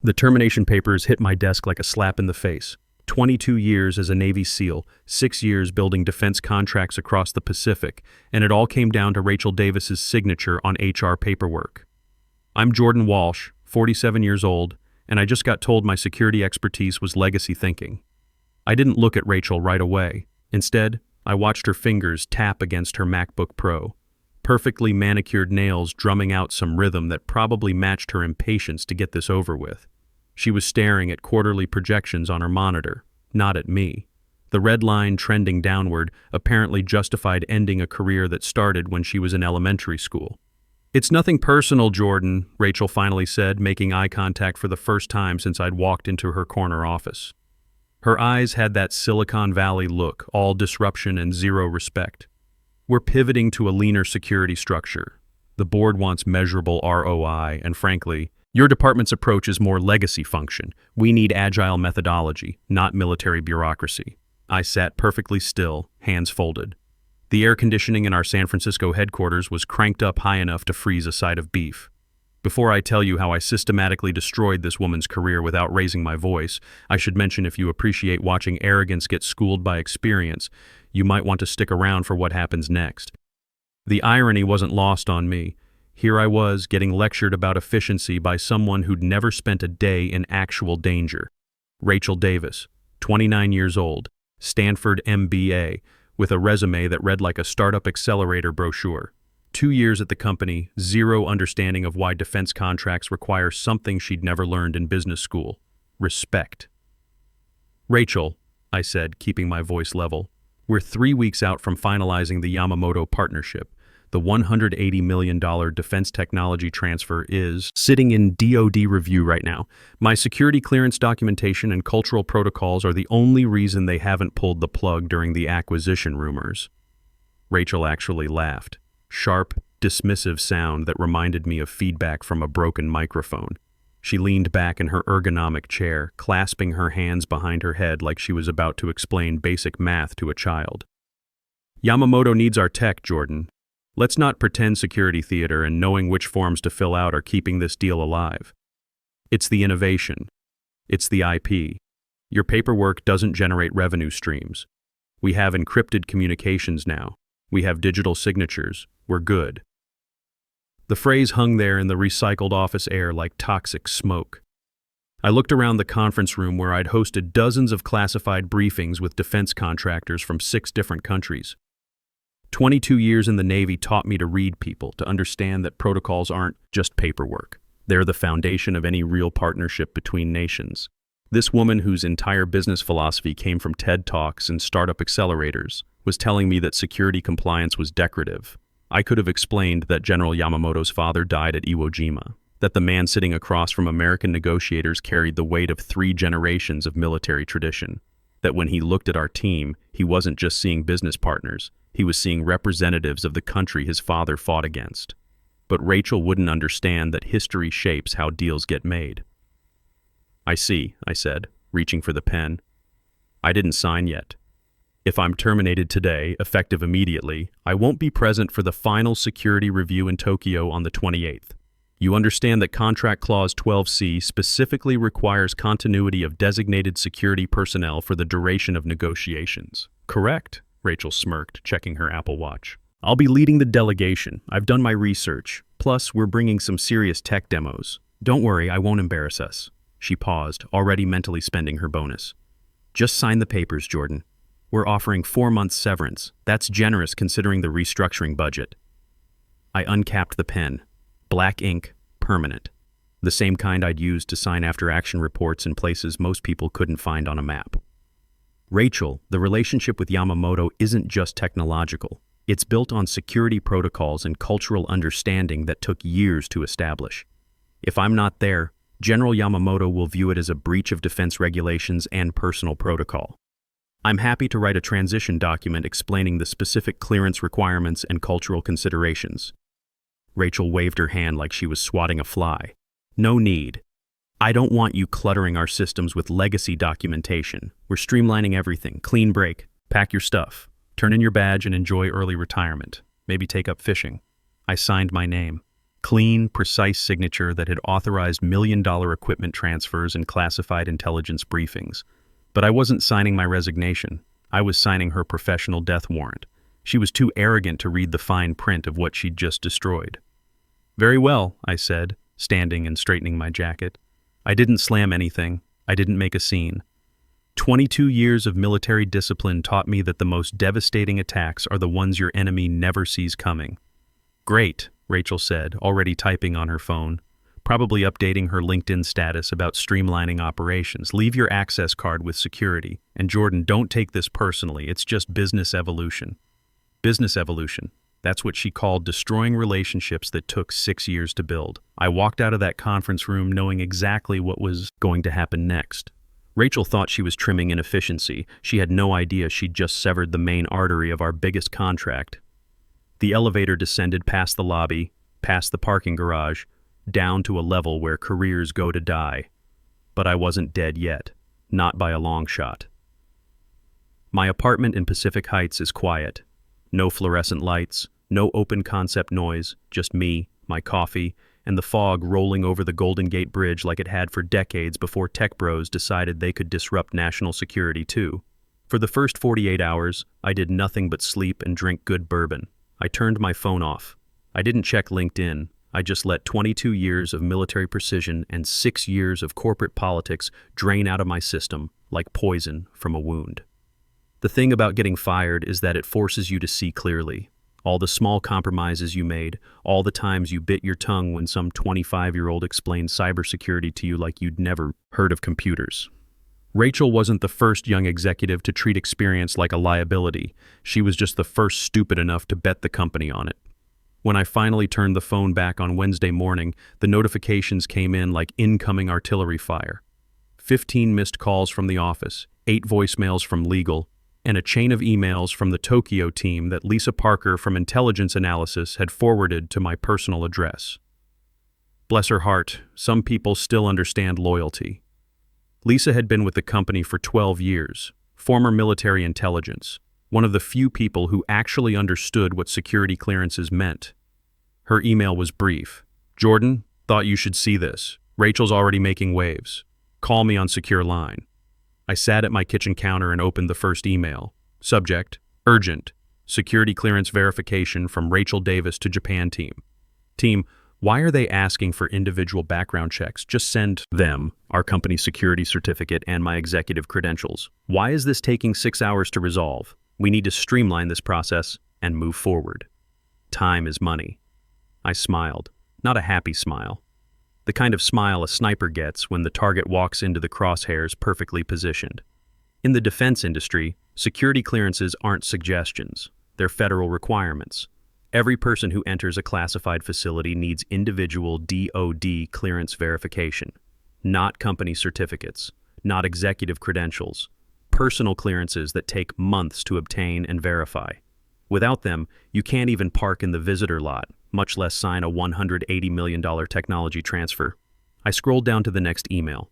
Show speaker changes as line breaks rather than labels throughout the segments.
The termination papers hit my desk like a slap in the face. 22 years as a Navy SEAL, 6 years building defense contracts across the Pacific, and it all came down to Rachel Davis's signature on HR paperwork. I'm Jordan Walsh, 47 years old, and I just got told my security expertise was legacy thinking. I didn't look at Rachel right away. Instead, I watched her fingers tap against her MacBook Pro, perfectly manicured nails drumming out some rhythm that probably matched her impatience to get this over with. She was staring at quarterly projections on her monitor, not at me. The red line trending downward apparently justified ending a career that started when she was in elementary school. "It's nothing personal, Jordan," Rachel finally said, making eye contact for the first time since I'd walked into her corner office. Her eyes had that Silicon Valley look, all disruption and zero respect. "We're pivoting to a leaner security structure. The board wants measurable ROI, and frankly, your department's approach is more legacy function. We need agile methodology, not military bureaucracy." I sat perfectly still, hands folded. The air conditioning in our San Francisco headquarters was cranked up high enough to freeze a side of beef. Before I tell you how I systematically destroyed this woman's career without raising my voice, I should mention if you appreciate watching arrogance get schooled by experience, you might want to stick around for what happens next. The irony wasn't lost on me. Here I was, getting lectured about efficiency by someone who'd never spent a day in actual danger. Rachel Davis, 29 years old, Stanford MBA, with a resume that read like a startup accelerator brochure. 2 years at the company, zero understanding of why defense contracts require something she'd never learned in business school: respect. "Rachel," I said, keeping my voice level, "we're 3 weeks out from finalizing the Yamamoto partnership. The $180 million defense technology transfer is sitting in DoD review right now. My security clearance documentation and cultural protocols are the only reason they haven't pulled the plug during the acquisition rumors." Rachel actually laughed. Sharp, dismissive sound that reminded me of feedback from a broken microphone. She leaned back in her ergonomic chair, clasping her hands behind her head like she was about to explain basic math to a child. "Yamamoto needs our tech, Jordan. Let's not pretend security theater and knowing which forms to fill out are keeping this deal alive. It's the innovation. It's the IP. Your paperwork doesn't generate revenue streams. We have encrypted communications now. We have digital signatures. We're good." The phrase hung there in the recycled office air like toxic smoke. I looked around the conference room where I'd hosted dozens of classified briefings with defense contractors from 6 different countries. 22 years in the Navy taught me to read people, to understand that protocols aren't just paperwork. They're the foundation of any real partnership between nations. This woman, whose entire business philosophy came from TED Talks and startup accelerators, was telling me that security compliance was decorative. I could have explained that General Yamamoto's father died at Iwo Jima, that the man sitting across from American negotiators carried the weight of 3 generations of military tradition, that when he looked at our team, he wasn't just seeing business partners, he was seeing representatives of the country his father fought against. But Rachel wouldn't understand that history shapes how deals get made. "I see," I said, reaching for the pen. "I didn't sign yet. If I'm terminated today, effective immediately, I won't be present for the final security review in Tokyo on the 28th. You understand that Contract Clause 12C specifically requires continuity of designated security personnel for the duration of negotiations." "Correct," Rachel smirked, checking her Apple Watch. "I'll be leading the delegation. I've done my research. Plus, we're bringing some serious tech demos. Don't worry, I won't embarrass us." She paused, already mentally spending her bonus. "Just sign the papers, Jordan. We're offering 4 months severance. That's generous considering the restructuring budget." I uncapped the pen. Black ink, permanent. The same kind I'd used to sign after-action reports in places most people couldn't find on a map. "Rachel, the relationship with Yamamoto isn't just technological. It's built on security protocols and cultural understanding that took years to establish. If I'm not there, General Yamamoto will view it as a breach of defense regulations and personal protocol. I'm happy to write a transition document explaining the specific clearance requirements and cultural considerations." Rachel waved her hand like she was swatting a fly. "No need. I don't want you cluttering our systems with legacy documentation. We're streamlining everything. Clean break. Pack your stuff. Turn in your badge and enjoy early retirement. Maybe take up fishing." I signed my name. Clean, precise signature that had authorized million-dollar equipment transfers and classified intelligence briefings. But I wasn't signing my resignation. I was signing her professional death warrant. She was too arrogant to read the fine print of what she'd just destroyed. "Very well," I said, standing and straightening my jacket. I didn't slam anything. I didn't make a scene. 22 years of military discipline taught me that the most devastating attacks are the ones your enemy never sees coming. "Great," Rachel said, already typing on her phone, probably updating her LinkedIn status about streamlining operations. "Leave your access card with security. And Jordan, don't take this personally. It's just business evolution." Business evolution. That's what she called destroying relationships that took 6 years to build. I walked out of that conference room knowing exactly what was going to happen next. Rachel thought she was trimming inefficiency. She had no idea she'd just severed the main artery of our biggest contract. The elevator descended past the lobby, past the parking garage, down to a level where careers go to die. But I wasn't dead yet. Not by a long shot. My apartment in Pacific Heights is quiet. No fluorescent lights, no open concept noise, just me, my coffee, and the fog rolling over the Golden Gate Bridge like it had for decades before tech bros decided they could disrupt national security too. For the first 48 hours, I did nothing but sleep and drink good bourbon. I turned my phone off. I didn't check LinkedIn. I just let 22 years of military precision and 6 years of corporate politics drain out of my system like poison from a wound. The thing about getting fired is that it forces you to see clearly. All the small compromises you made, all the times you bit your tongue when some 25-year-old explained cybersecurity to you like you'd never heard of computers. Rachel wasn't the first young executive to treat experience like a liability. She was just the first stupid enough to bet the company on it. When I finally turned the phone back on Wednesday morning, the notifications came in like incoming artillery fire. 15 missed calls from the office, 8 voicemails from legal, and a chain of emails from the Tokyo team that Lisa Parker from Intelligence Analysis had forwarded to my personal address. Bless her heart, some people still understand loyalty. Lisa had been with the company for 12 years, former military intelligence, one of the few people who actually understood what security clearances meant. Her email was brief. "Jordan, thought you should see this. Rachel's already making waves. Call me on secure line." I sat at my kitchen counter and opened the first email. Subject: urgent. Security clearance verification from Rachel Davis to Japan team. Team, why are they asking for individual background checks? Just send them our company security certificate and my executive credentials. Why is this taking 6 hours to resolve? We need to streamline this process and move forward. Time is money. I smiled. Not a happy smile. The kind of smile a sniper gets when the target walks into the crosshairs perfectly positioned. In the defense industry, security clearances aren't suggestions. They're federal requirements. Every person who enters a classified facility needs individual DoD clearance verification. Not company certificates, not executive credentials. Personal clearances that take months to obtain and verify. Without them, you can't even park in the visitor lot, much less sign a $180 million technology transfer. I scrolled down to the next email.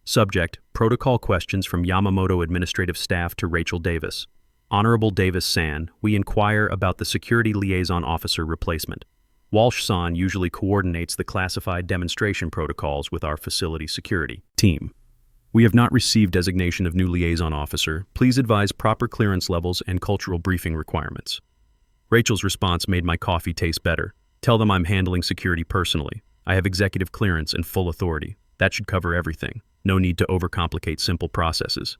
Subject: protocol questions from Yamamoto administrative staff to Rachel Davis. Honorable Davis-san, we inquire about the security liaison officer replacement. Walsh-san usually coordinates the classified demonstration protocols with our facility security team. We have not received designation of new liaison officer. Please advise proper clearance levels and cultural briefing requirements. Rachel's response made my coffee taste better. Tell them I'm handling security personally. I have executive clearance and full authority. That should cover everything. No need to overcomplicate simple processes.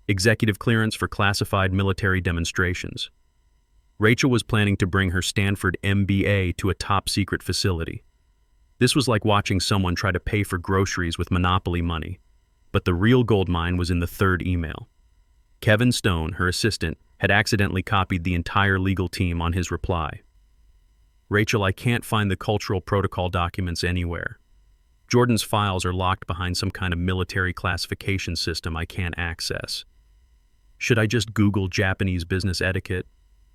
Executive clearance for classified military demonstrations. Rachel was planning to bring her Stanford MBA to a top-secret facility. This was like watching someone try to pay for groceries with monopoly money. But the real goldmine was in the third email. Kevin Stone, her assistant, had accidentally copied the entire legal team on his reply. Rachel, I can't find the cultural protocol documents anywhere. Jordan's files are locked behind some kind of military classification system I can't access. Should I just Google Japanese business etiquette?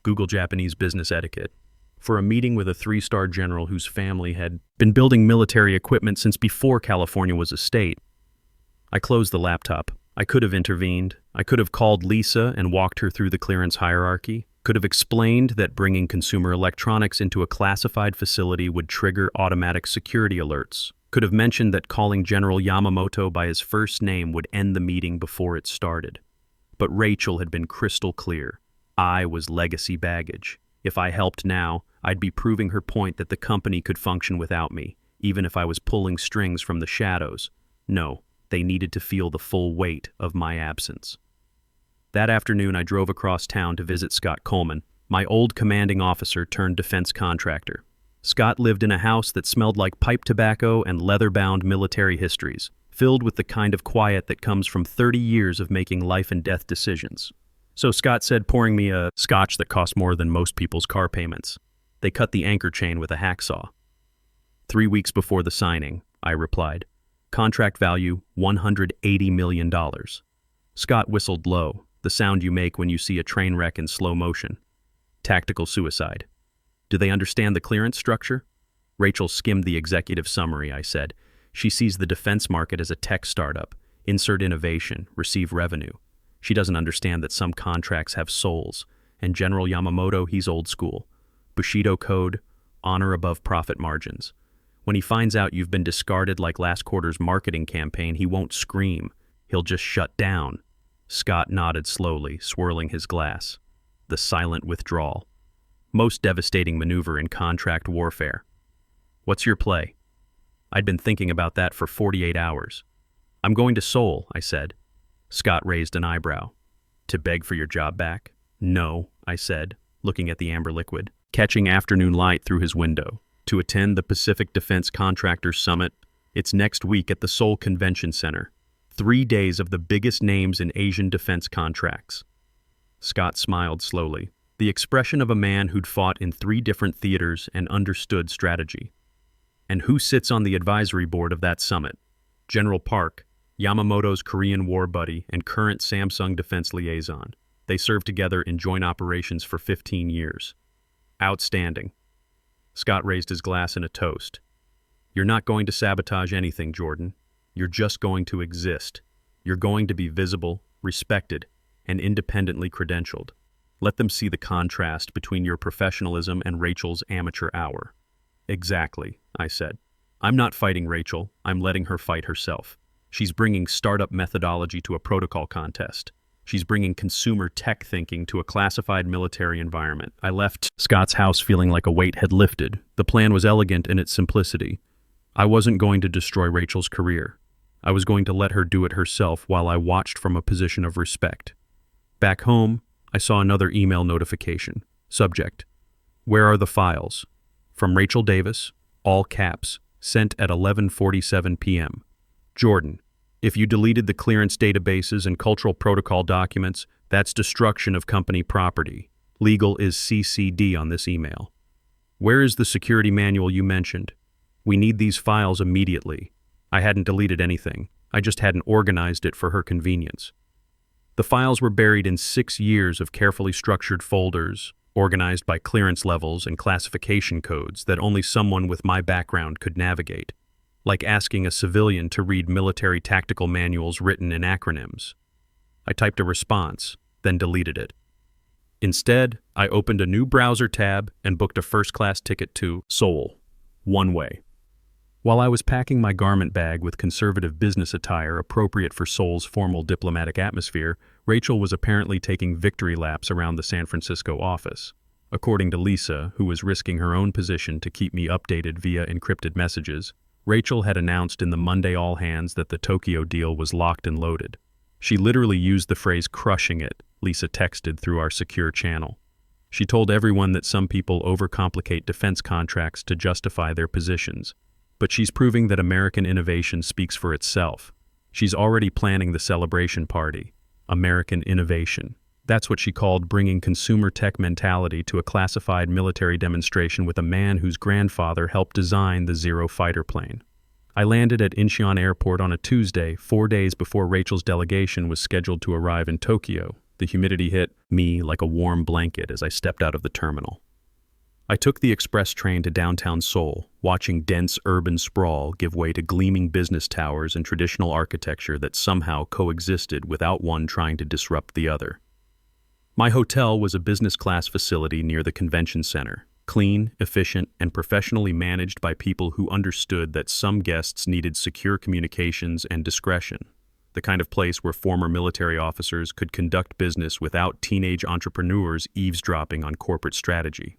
Google Japanese business etiquette. For a meeting with a 3-star general whose family had been building military equipment since before California was a state. I closed the laptop. I could have intervened. I could have called Lisa and walked her through the clearance hierarchy. Could have explained that bringing consumer electronics into a classified facility would trigger automatic security alerts. Could have mentioned that calling General Yamamoto by his first name would end the meeting before it started. But Rachel had been crystal clear. I was legacy baggage. If I helped now, I'd be proving her point that the company could function without me, even if I was pulling strings from the shadows. No, they needed to feel the full weight of my absence. That afternoon, I drove across town to visit Scott Coleman, my old commanding officer turned defense contractor. Scott lived in a house that smelled like pipe tobacco and leather-bound military histories, filled with the kind of quiet that comes from 30 years of making life and death decisions. So Scott said, pouring me a scotch that cost more than most people's car payments. They cut the anchor chain with a hacksaw. 3 weeks before the signing, I replied. Contract value, $180 million. Scott whistled low, the sound you make when you see a train wreck in slow motion. Tactical suicide. Do they understand the clearance structure? Rachel skimmed the executive summary, I said. She sees the defense market as a tech startup. Insert innovation, receive revenue. She doesn't understand that some contracts have souls. And General Yamamoto, he's old school. Bushido code, honor above profit margins. When he finds out you've been discarded like last quarter's marketing campaign, he won't scream. He'll just shut down. Scott nodded slowly, swirling his glass. The silent withdrawal. Most devastating maneuver in contract warfare. What's your play? I'd been thinking about that for 48 hours. I'm going to Seoul, I said. Scott raised an eyebrow. To beg for your job back? No, I said, looking at the amber liquid, catching afternoon light through his window. To attend the Pacific Defense Contractors Summit. It's next week at the Seoul Convention Center. 3 days of the biggest names in Asian defense contracts. Scott smiled slowly, the expression of a man who'd fought in 3 different theaters and understood strategy. And who sits on the advisory board of that summit? General Park, Yamamoto's Korean war buddy and current Samsung defense liaison. They served together in joint operations for 15 years. Outstanding. Scott raised his glass in a toast. You're not going to sabotage anything, Jordan. You're just going to exist. You're going to be visible, respected, and independently credentialed. Let them see the contrast between your professionalism and Rachel's amateur hour. Exactly, I said. I'm not fighting Rachel, I'm letting her fight herself. She's bringing startup methodology to a protocol contest. She's bringing consumer tech thinking to a classified military environment. I left Scott's house feeling like a weight had lifted. The plan was elegant in its simplicity. I wasn't going to destroy Rachel's career. I was going to let her do it herself while I watched from a position of respect. Back home, I saw another email notification. Subject: Where are the files? From Rachel Davis, all caps, sent at 11:47 p.m. Jordan, if you deleted the clearance databases and cultural protocol documents, that's destruction of company property. Legal is CCD on this email. Where is the security manual you mentioned? We need these files immediately. I hadn't deleted anything. I just hadn't organized it for her convenience. The files were buried in 6 years of carefully structured folders, organized by clearance levels and classification codes that only someone with my background could navigate, like asking a civilian to read military tactical manuals written in acronyms. I typed a response, then deleted it. Instead, I opened a new browser tab and booked a first-class ticket to Seoul, one way. While I was packing my garment bag with conservative business attire appropriate for Seoul's formal diplomatic atmosphere, Rachel was apparently taking victory laps around the San Francisco office. According to Lisa, who was risking her own position to keep me updated via encrypted messages, Rachel had announced in the Monday all hands that the Tokyo deal was locked and loaded. She literally used the phrase "crushing it," Lisa texted through our secure channel. She told everyone that some people overcomplicate defense contracts to justify their positions. But she's proving that American innovation speaks for itself. She's already planning the celebration party. American innovation. That's what she called bringing consumer tech mentality to a classified military demonstration with a man whose grandfather helped design the Zero fighter plane. I landed at Incheon Airport on a Tuesday, 4 days before Rachel's delegation was scheduled to arrive in Tokyo. The humidity hit me like a warm blanket as I stepped out of the terminal. I took the express train to downtown Seoul, watching dense urban sprawl give way to gleaming business towers and traditional architecture that somehow coexisted without one trying to disrupt the other. My hotel was a business-class facility near the convention center, clean, efficient, and professionally managed by people who understood that some guests needed secure communications and discretion, the kind of place where former military officers could conduct business without teenage entrepreneurs eavesdropping on corporate strategy.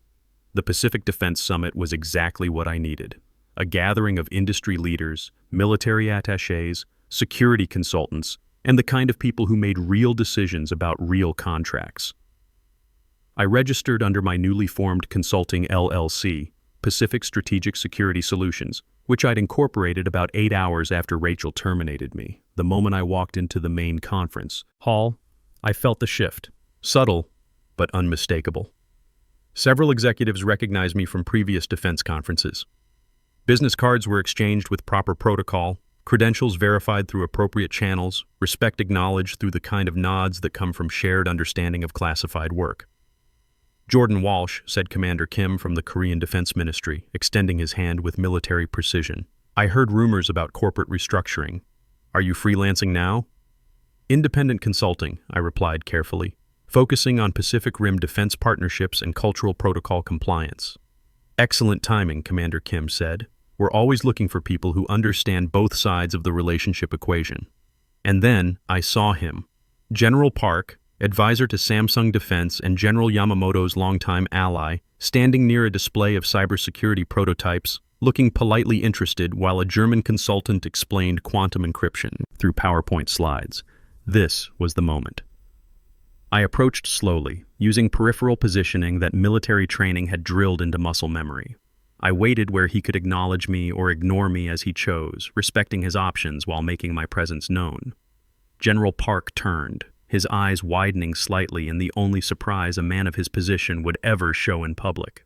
The Pacific Defense Summit was exactly what I needed. A gathering of industry leaders, military attachés, security consultants, and the kind of people who made real decisions about real contracts. I registered under my newly formed consulting LLC, Pacific Strategic Security Solutions, which I'd incorporated about 8 hours after Rachel terminated me. The moment I walked into the main conference hall, I felt the shift, subtle but unmistakable. Several executives recognized me from previous defense conferences. Business cards were exchanged with proper protocol, credentials verified through appropriate channels, respect acknowledged through the kind of nods that come from shared understanding of classified work. "Jordan Walsh," said Commander Kim from the Korean Defense Ministry, extending his hand with military precision. "I heard rumors about corporate restructuring. Are you freelancing now?" "Independent consulting," I replied carefully, focusing on Pacific Rim defense partnerships and cultural protocol compliance. "Excellent timing," Commander Kim said. "We're always looking for people who understand both sides of the relationship equation." And then I saw him. General Park, advisor to Samsung Defense and General Yamamoto's longtime ally, standing near a display of cybersecurity prototypes, looking politely interested while a German consultant explained quantum encryption through PowerPoint slides. This was the moment. I approached slowly, using peripheral positioning that military training had drilled into muscle memory. I waited where he could acknowledge me or ignore me as he chose, respecting his options while making my presence known. General Park turned, his eyes widening slightly in the only surprise a man of his position would ever show in public.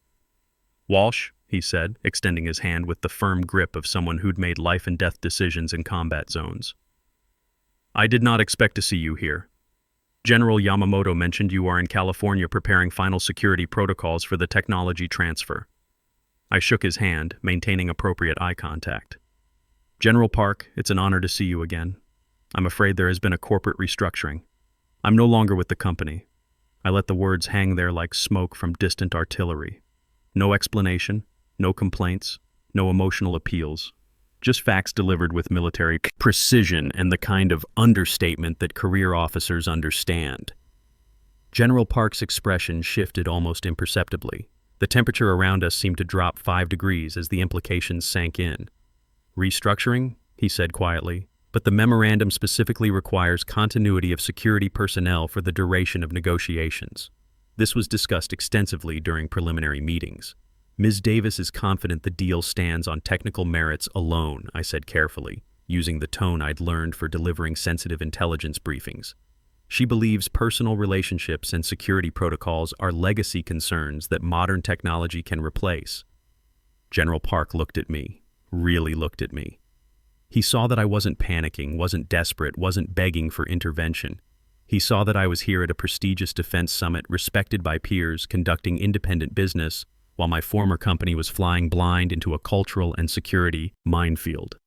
"Walsh," he said, extending his hand with the firm grip of someone who'd made life-and-death decisions in combat zones. "I did not expect to see you here. General Yamamoto mentioned you are in California preparing final security protocols for the technology transfer." I shook his hand, maintaining appropriate eye contact. "General Park, it's an honor to see you again. I'm afraid there has been a corporate restructuring. I'm no longer with the company." I let the words hang there like smoke from distant artillery. No explanation, no complaints, no emotional appeals. Just facts delivered with military precision and the kind of understatement that career officers understand. General Park's expression shifted almost imperceptibly. The temperature around us seemed to drop 5 degrees as the implications sank in. "Restructuring?" he said quietly. "But the memorandum specifically requires continuity of security personnel for the duration of negotiations. This was discussed extensively during preliminary meetings. Ms. Davis is confident the deal stands on technical merits alone," I said carefully, using the tone I'd learned for delivering sensitive intelligence briefings. "She believes personal relationships and security protocols are legacy concerns that modern technology can replace." General Park looked at me, really looked at me. He saw that I wasn't panicking, wasn't desperate, wasn't begging for intervention. He saw that I was here at a prestigious defense summit respected by peers conducting independent business, while my former company was flying blind into a cultural and security minefield.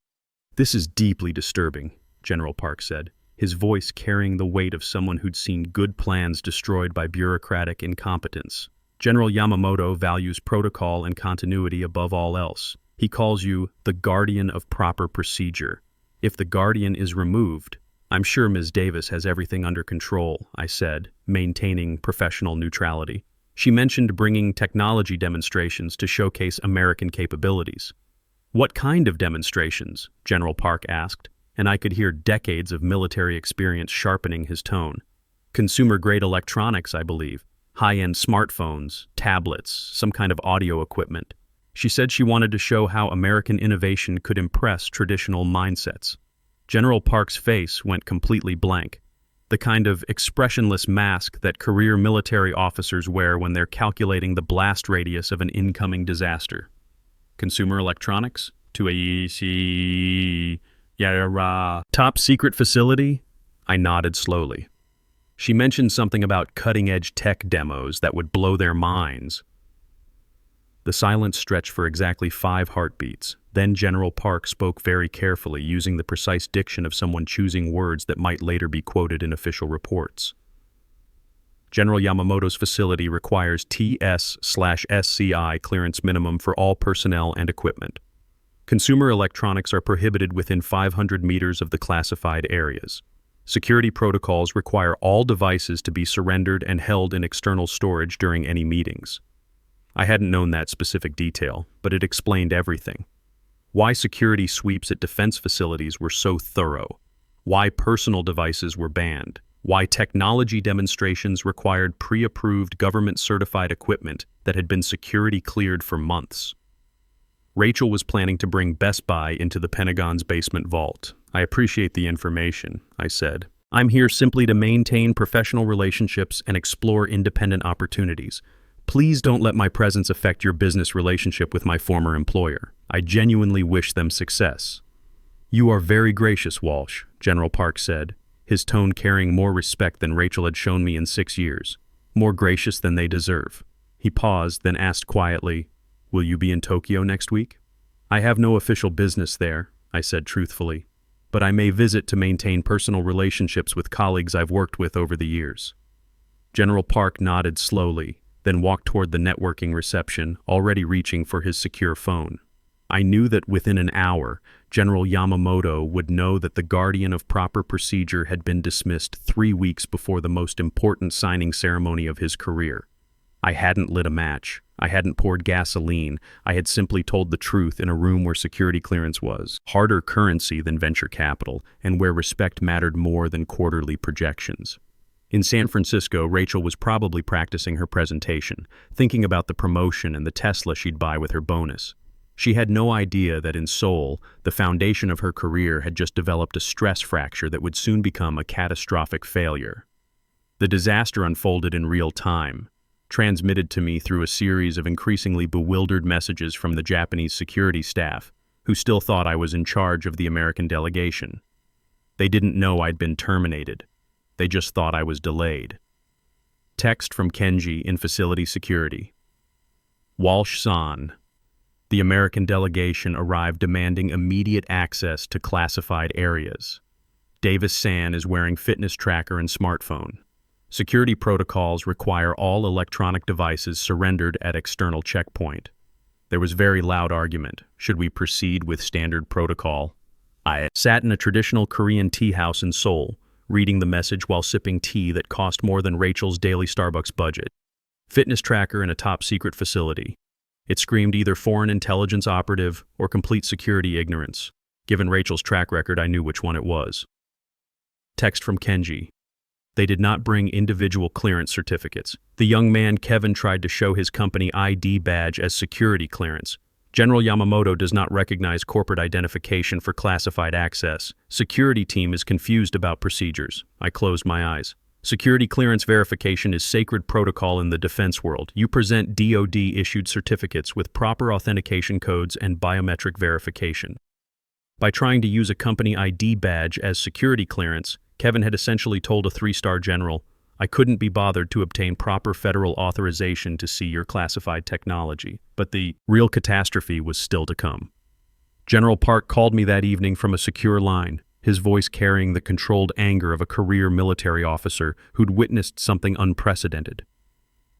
"This is deeply disturbing," General Park said, his voice carrying the weight of someone who'd seen good plans destroyed by bureaucratic incompetence. "General Yamamoto values protocol and continuity above all else. He calls you the guardian of proper procedure. If the guardian is removed, I'm sure Ms. Davis has everything under control," I said, maintaining professional neutrality. She mentioned bringing technology demonstrations to showcase American capabilities. "What kind of demonstrations?" General Park asked, and I could hear decades of military experience sharpening his tone. "Consumer-grade electronics, I believe. High-end smartphones, tablets, some kind of audio equipment." She said she wanted to show how American innovation could impress traditional mindsets. General Park's face went completely blank. The kind of expressionless mask that career military officers wear when they're calculating the blast radius of an incoming disaster. "Consumer electronics? To a top secret facility?" I nodded slowly. "She mentioned something about cutting-edge tech demos that would blow their minds." The silence stretched for exactly 5 heartbeats. Then General Park spoke very carefully, using the precise diction of someone choosing words that might later be quoted in official reports. General Yamamoto's facility requires TS/SCI clearance minimum for all personnel and equipment. Consumer electronics are prohibited within 500 meters of the classified areas. Security protocols require all devices to be surrendered and held in external storage during any meetings. I hadn't known that specific detail, but it explained everything. Why security sweeps at defense facilities were so thorough. Why personal devices were banned. Why technology demonstrations required pre-approved government-certified equipment that had been security cleared for months. Rachel was planning to bring Best Buy into the Pentagon's basement vault. I appreciate the information, I said. I'm here simply to maintain professional relationships and explore independent opportunities. Please don't let my presence affect your business relationship with my former employer. I genuinely wish them success. You are very gracious, Walsh, General Park said, his tone carrying more respect than Rachel had shown me in 6 years. More gracious than they deserve. He paused, then asked quietly, "Will you be in Tokyo next week?" "I have no official business there," I said truthfully, "but I may visit to maintain personal relationships with colleagues I've worked with over the years." General Park nodded slowly, then walked toward the networking reception, already reaching for his secure phone. I knew that within an hour, General Yamamoto would know that the guardian of proper procedure had been dismissed 3 weeks before the most important signing ceremony of his career. I hadn't lit a match. I hadn't poured gasoline. I had simply told the truth in a room where security clearance was harder currency than venture capital, and where respect mattered more than quarterly projections. In San Francisco, Rachel was probably practicing her presentation, thinking about the promotion and the Tesla she'd buy with her bonus. She had no idea that in Seoul, the foundation of her career had just developed a stress fracture that would soon become a catastrophic failure. The disaster unfolded in real time, transmitted to me through a series of increasingly bewildered messages from the Japanese security staff, who still thought I was in charge of the American delegation. They didn't know I'd been terminated. They just thought I was delayed. Text from Kenji in facility security. Walsh-san. The American delegation arrived demanding immediate access to classified areas. Davis-san is wearing fitness tracker and smartphone. Security protocols require all electronic devices surrendered at external checkpoint. There was very loud argument. Should we proceed with standard protocol? I sat in a traditional Korean tea house in Seoul, reading the message while sipping tea that cost more than Rachel's daily Starbucks budget. Fitness tracker in a top-secret facility. It screamed either foreign intelligence operative or complete security ignorance. Given Rachel's track record, I knew which one it was. Text from Kenji. They did not bring individual clearance certificates. The young man Kevin tried to show his company ID badge as security clearance. General Yamamoto does not recognize corporate identification for classified access. Security team is confused about procedures. I closed my eyes. Security clearance verification is sacred protocol in the defense world. You present DoD-issued certificates with proper authentication codes and biometric verification. By trying to use a company ID badge as security clearance, Kevin had essentially told a 3-star general, "I couldn't be bothered to obtain proper federal authorization to see your classified technology." But the real catastrophe was still to come. General Park called me that evening from a secure line, his voice carrying the controlled anger of a career military officer who'd witnessed something unprecedented.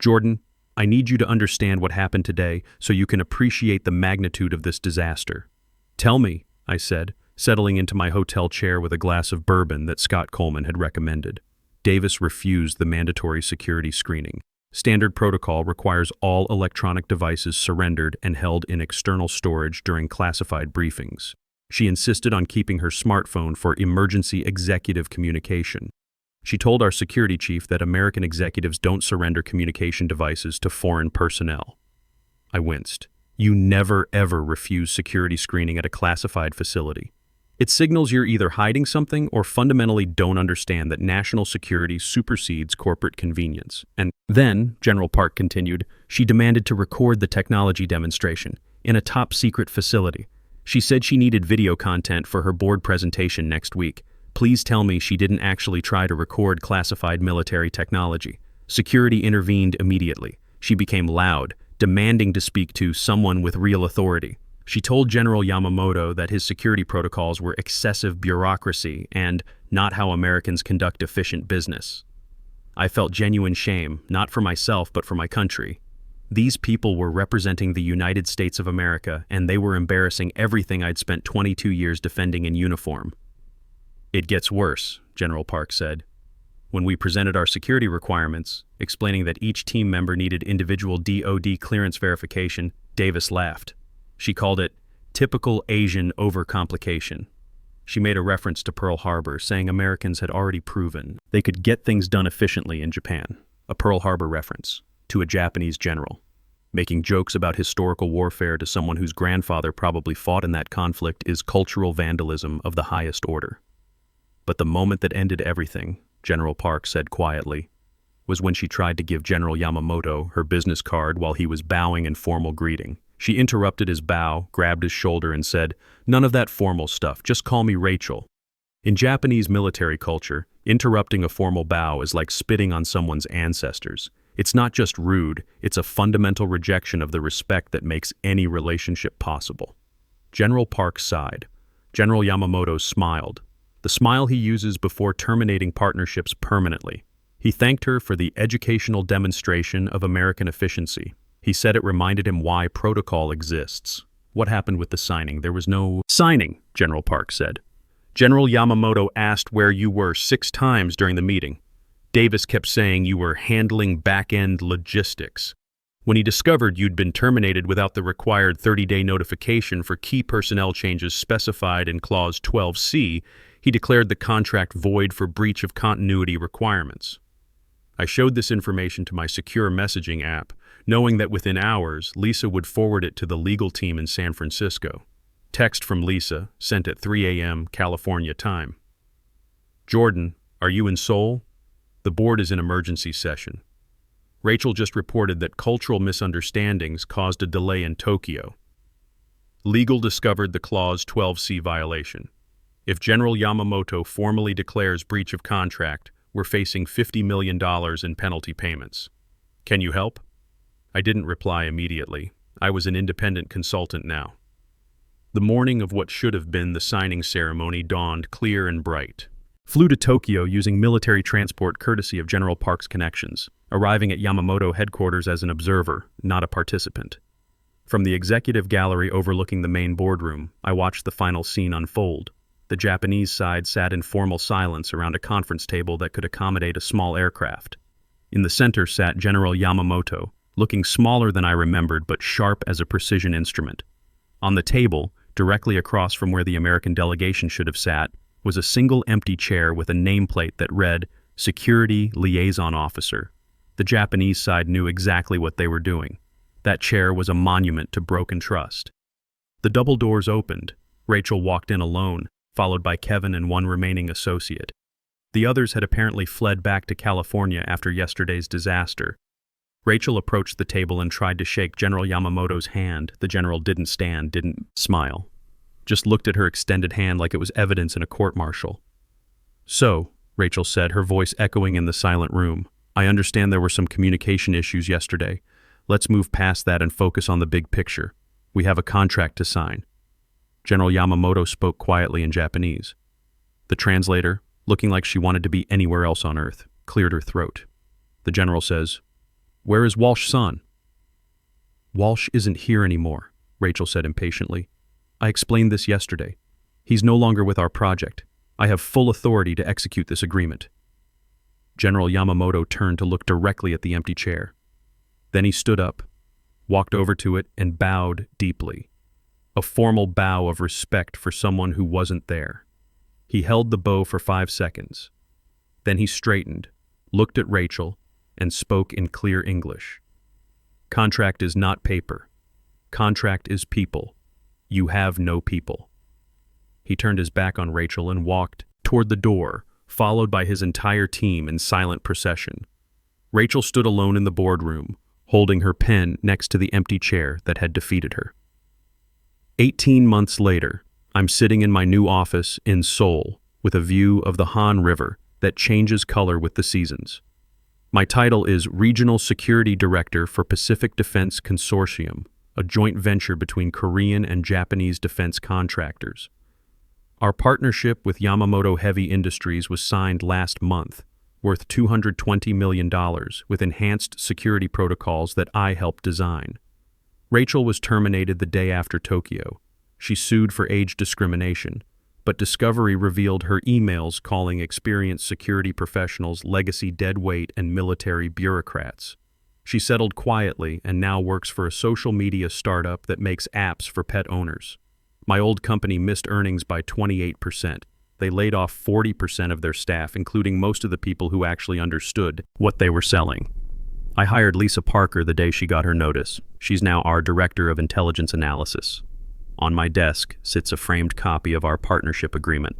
"Jordan, I need you to understand what happened today so you can appreciate the magnitude of this disaster." "Tell me," I said, settling into my hotel chair with a glass of bourbon that Scott Coleman had recommended. Davis refused the mandatory security screening. Standard protocol requires all electronic devices surrendered and held in external storage during classified briefings. She insisted on keeping her smartphone for emergency executive communication. She told our security chief that American executives don't surrender communication devices to foreign personnel. I winced. You never, ever refuse security screening at a classified facility. It signals you're either hiding something or fundamentally don't understand that national security supersedes corporate convenience. And then, General Park continued, she demanded to record the technology demonstration in a top-secret facility. She said she needed video content for her board presentation next week. Please tell me she didn't actually try to record classified military technology. Security intervened immediately. She became loud, demanding to speak to someone with real authority. She told General Yamamoto that his security protocols were excessive bureaucracy and not how Americans conduct efficient business. I felt genuine shame, not for myself but for my country. These people were representing the United States of America, and they were embarrassing everything I'd spent 22 years defending in uniform. "It gets worse," General Park said. When we presented our security requirements, explaining that each team member needed individual DoD clearance verification, Davis laughed. She called it typical Asian overcomplication. She made a reference to Pearl Harbor, saying Americans had already proven they could get things done efficiently in Japan, a Pearl Harbor reference to a Japanese general. Making jokes about historical warfare to someone whose grandfather probably fought in that conflict is cultural vandalism of the highest order. But the moment that ended everything, General Park said quietly, was when she tried to give General Yamamoto her business card while he was bowing in formal greeting. She interrupted his bow, grabbed his shoulder, and said, "None of that formal stuff, just call me Rachel." In Japanese military culture, interrupting a formal bow is like spitting on someone's ancestors. It's not just rude, it's a fundamental rejection of the respect that makes any relationship possible. General Park sighed. General Yamamoto smiled, the smile he uses before terminating partnerships permanently. He thanked her for the educational demonstration of American efficiency. He said it reminded him why protocol exists. What happened with the signing? There was no signing, General Park said. General Yamamoto asked where you were 6 times during the meeting. Davis kept saying you were handling back-end logistics. When he discovered you'd been terminated without the required 30-day notification for key personnel changes specified in Clause 12C, he declared the contract void for breach of continuity requirements. I showed this information to my secure messaging app, knowing that within hours, Lisa would forward it to the legal team in San Francisco. Text from Lisa, sent at 3 a.m. California time. "Jordan, are you in Seoul? The board is in emergency session. Rachel just reported that cultural misunderstandings caused a delay in Tokyo. Legal discovered the Clause 12C violation. If General Yamamoto formally declares breach of contract, we're facing $50 million in penalty payments. Can you help?" I didn't reply immediately. I was an independent consultant now. The morning of what should have been the signing ceremony dawned clear and bright. Flew to Tokyo using military transport courtesy of General Park's connections, arriving at Yamamoto headquarters as an observer, not a participant. From the executive gallery overlooking the main boardroom, I watched the final scene unfold. The Japanese side sat in formal silence around a conference table that could accommodate a small aircraft. In the center sat General Yamamoto, looking smaller than I remembered but sharp as a precision instrument. On the table, directly across from where the American delegation should have sat, was a single empty chair with a nameplate that read, Security Liaison Officer. The Japanese side knew exactly what they were doing. That chair was a monument to broken trust. The double doors opened. Rachel walked in alone, followed by Kevin and one remaining associate. The others had apparently fled back to California after yesterday's disaster. Rachel approached the table and tried to shake General Yamamoto's hand. The general didn't smile. Just looked at her extended hand like it was evidence in a court-martial. "So," Rachel said, her voice echoing in the silent room, "I understand there were some communication issues yesterday. Let's move past that and focus on the big picture. We have a contract to sign." General Yamamoto spoke quietly in Japanese. The translator, looking like she wanted to be anywhere else on Earth, cleared her throat. The general says, "Where is Walsh-san?" "Walsh isn't here anymore," Rachel said impatiently. "I explained this yesterday. He's no longer with our project. I have full authority to execute this agreement." General Yamamoto turned to look directly at the empty chair. Then he stood up, walked over to it, and bowed deeply. A formal bow of respect for someone who wasn't there. He held the bow for 5 seconds. Then he straightened, looked at Rachel, and spoke in clear English. "Contract is not paper. Contract is people. You have no people." He turned his back on Rachel and walked toward the door, followed by his entire team in silent procession. Rachel stood alone in the boardroom, holding her pen next to the empty chair that had defeated her. 18 months later, I'm sitting in my new office in Seoul with a view of the Han River that changes color with the seasons. My title is Regional Security Director for Pacific Defense Consortium, a joint venture between Korean and Japanese defense contractors. Our partnership with Yamamoto Heavy Industries was signed last month, worth $220 million with enhanced security protocols that I helped design. Rachel was terminated the day after Tokyo. She sued for age discrimination, but discovery revealed her emails calling experienced security professionals legacy deadweight and military bureaucrats. She settled quietly and now works for a social media startup that makes apps for pet owners. My old company missed earnings by 28%. They laid off 40% of their staff, including most of the people who actually understood what they were selling. I hired Lisa Parker the day she got her notice. She's now our Director of Intelligence Analysis. On my desk sits a framed copy of our partnership agreement.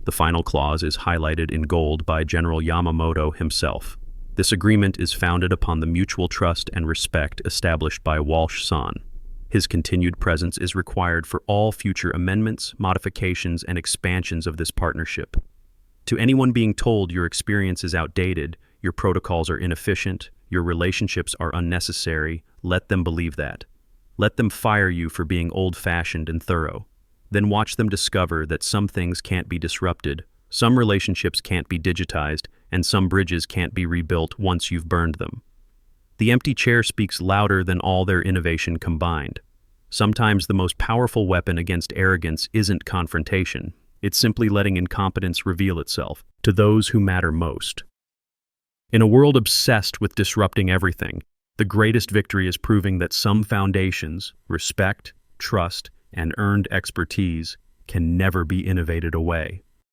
The final clause is highlighted in gold by General Yamamoto himself. This agreement is founded upon the mutual trust and respect established by Walsh-san. His continued presence is required for all future amendments, modifications, and expansions of this partnership. To anyone being told your experience is outdated, your protocols are inefficient, your relationships are unnecessary, let them believe that. Let them fire you for being old-fashioned and thorough. Then watch them discover that some things can't be disrupted, some relationships can't be digitized, and some bridges can't be rebuilt once you've burned them. The empty chair speaks louder than all their innovation combined. Sometimes the most powerful weapon against arrogance isn't confrontation. It's simply letting incompetence reveal itself to those who matter most. In a world obsessed with disrupting everything, the greatest victory is proving that some foundations, respect, trust, and earned expertise, can never be innovated away.